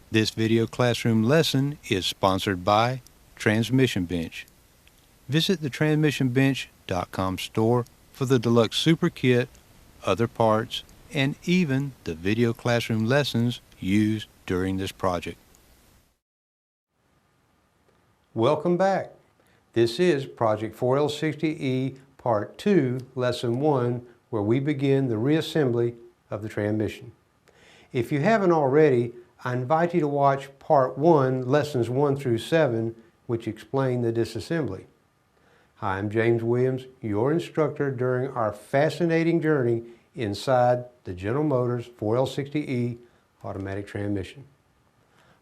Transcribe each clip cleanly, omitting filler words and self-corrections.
This video classroom lesson is sponsored by Transmission Bench. Visit the transmissionbench.com store for the Deluxe Super Kit, other parts, and even the video classroom lessons used during this project. Welcome back. This is Project 4L60E Part 2, Lesson 1, where we begin the reassembly of the transmission. If you haven't already, I invite you to watch Part 1, Lessons 1 through 7, which explain the disassembly. Hi, I'm James Williams, your instructor during our fascinating journey inside the General Motors 4L60E automatic transmission.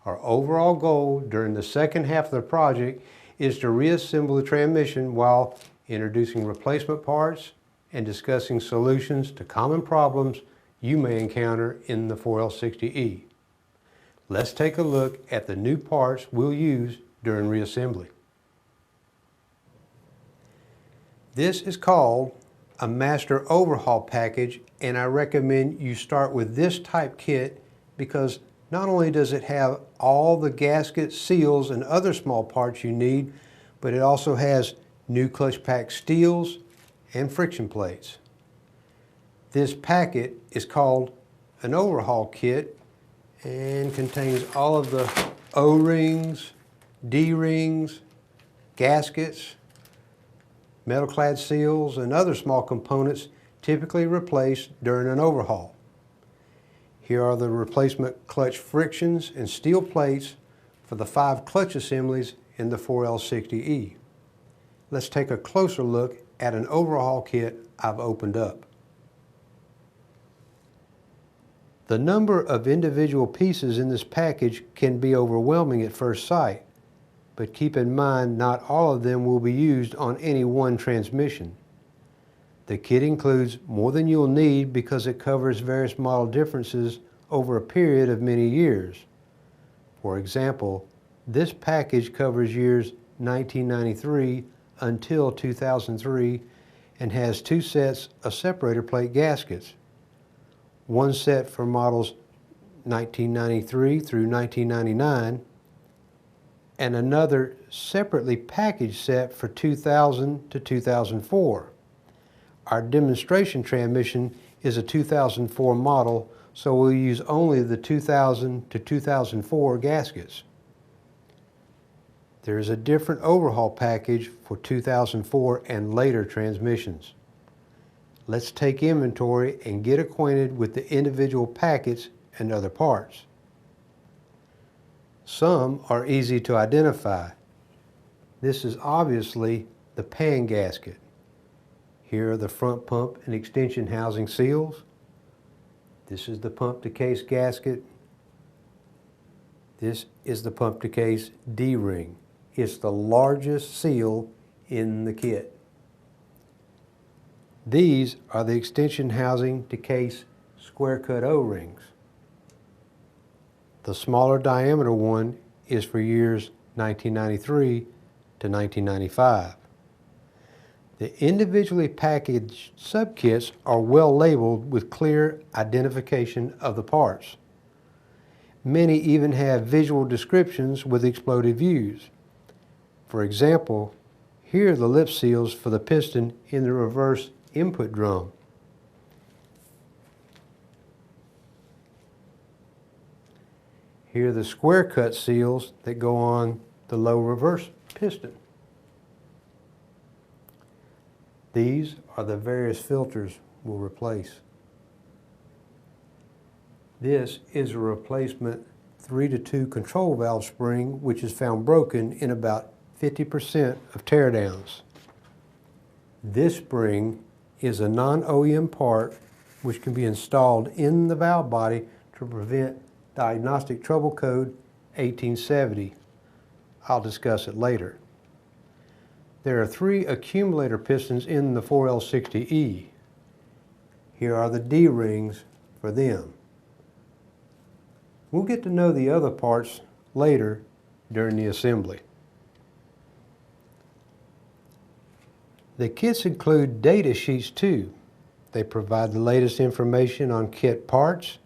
Our overall goal during the second half of the project is to reassemble the transmission while introducing replacement parts and discussing solutions to common problems you may encounter in the 4L60E. Let's take a look at the new parts we'll use during reassembly. This is called a master overhaul package, and I recommend you start with this type kit because not only does it have all the gaskets, seals, and other small parts you need, but it also has new clutch pack steels and friction plates. This packet is called an overhaul kit and contains all of the O-rings, D-rings, gaskets, metal clad seals, and other small components typically replaced during an overhaul. Here are the replacement clutch frictions and steel plates for the 5 clutch assemblies in the 4L60E. Let's take a closer look at an overhaul kit I've opened up. The number of individual pieces in this package can be overwhelming at first sight, but keep in mind not all of them will be used on any one transmission. The kit includes more than you'll need because it covers various model differences over a period of many years. For example, this package covers years 1993 until 2003 and has 2 sets of separator plate gaskets. One set for models 1993 through 1999 and another separately packaged set for 2000 to 2004. Our demonstration transmission is a 2004 model, so we'll use only the 2000 to 2004 gaskets. There is a different overhaul package for 2004 and later transmissions. Let's take inventory and get acquainted with the individual packets and other parts. Some are easy to identify. This is obviously the pan gasket. Here are the front pump and extension housing seals. This is the pump to case gasket. This is the pump to case D-ring. It's the largest seal in the kit. These are the extension housing to case square cut O-rings. The smaller diameter one is for years 1993 to 1995. The individually packaged subkits are well labeled with clear identification of the parts. Many even have visual descriptions with exploded views. For example, here are the lip seals for the piston in the reverse input drum. Here are the square cut seals that go on the low reverse piston. These are the various filters we'll replace. This is a replacement 3-to-2 control valve spring which is found broken in about 50% of teardowns. This spring is a non-OEM part which can be installed in the valve body to prevent diagnostic trouble code 1870. I'll discuss it later. There are 3 accumulator pistons in the 4L60E. Here are the D-rings for them. We'll get to know the other parts later during the assembly. The kits include data sheets too. They provide the latest information on kit parts,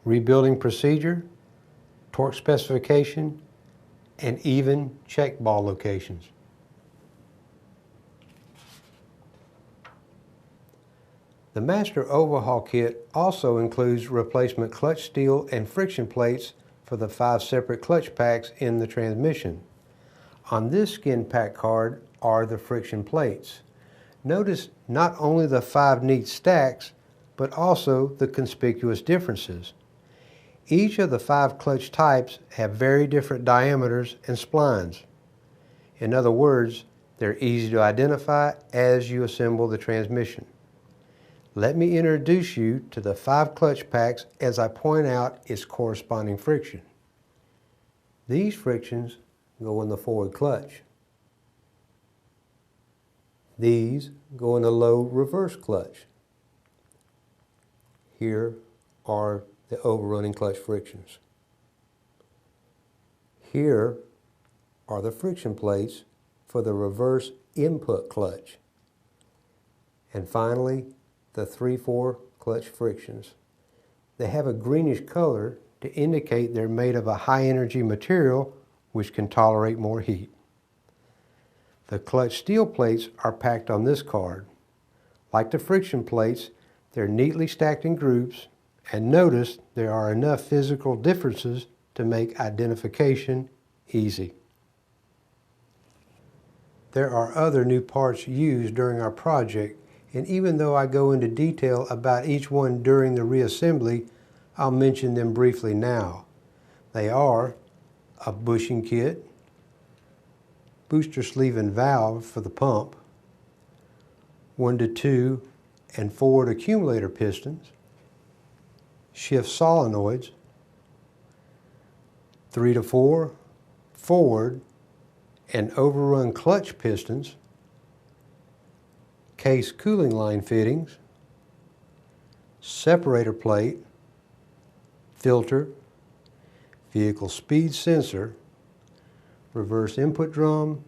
rebuilding procedure, torque specification, and even check ball locations. The Master Overhaul Kit also includes replacement clutch steel and friction plates for the 5 separate clutch packs in the transmission. On this skin pack card are the friction plates. Notice not only the 5 neat stacks, but also the conspicuous differences. Each of the 5 clutch types have very different diameters and splines. In other words, they're easy to identify as you assemble the transmission. Let me introduce you to the 5 clutch packs as I point out its corresponding friction. These frictions go in the forward clutch. These go in the low reverse clutch. Here are the overrunning clutch frictions. Here are the friction plates for the reverse input clutch. And finally, the 3/4 clutch frictions. They have a greenish color to indicate they're made of a high energy material which can tolerate more heat. The clutch steel plates are packed on this card. Like the friction plates, they're neatly stacked in groups, and notice there are enough physical differences to make identification easy. There are other new parts used during our project, and even though I go into detail about each one during the reassembly, I'll mention them briefly now. They are a bushing kit, booster sleeve and valve for the pump, 1 to 2 and forward accumulator pistons, shift solenoids, 3 to 4 forward and overrun clutch pistons, case cooling line fittings, separator plate, filter, vehicle speed sensor, reverse input drum,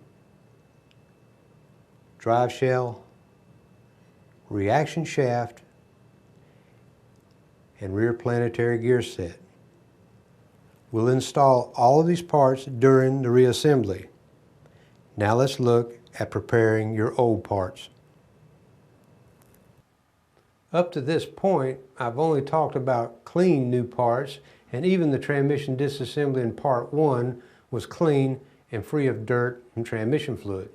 drive shell, reaction shaft, and rear planetary gear set. We'll install all of these parts during the reassembly. Now let's look at preparing your old parts. Up to this point, I've only talked about clean new parts, and even the transmission disassembly in part 1 was clean and free of dirt and transmission fluid.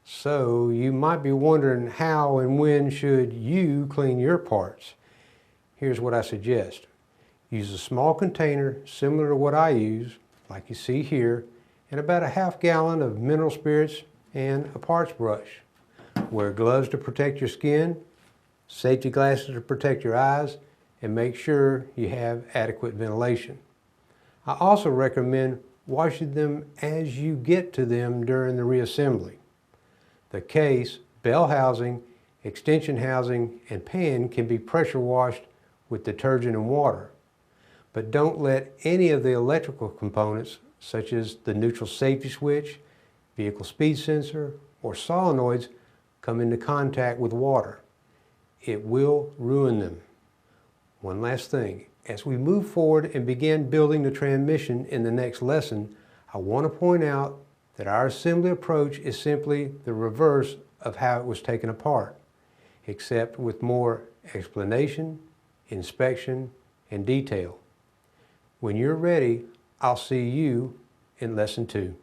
So you might be wondering how and when should you clean your parts. Here's what I suggest. Use a small container similar to what I use, like you see here, and about a half gallon of mineral spirits and a parts brush. Wear gloves to protect your skin, safety glasses to protect your eyes, and make sure you have adequate ventilation. I also recommend washing them as you get to them during the reassembly. The case, bell housing, extension housing, and pan can be pressure washed with detergent and water. But don't let any of the electrical components, such as the neutral safety switch, vehicle speed sensor, or solenoids, come into contact with water. It will ruin them. One last thing, as we move forward and begin building the transmission in the next lesson, I want to point out that our assembly approach is simply the reverse of how it was taken apart, except with more explanation, inspection, and detail. When you're ready, I'll see you in lesson 2.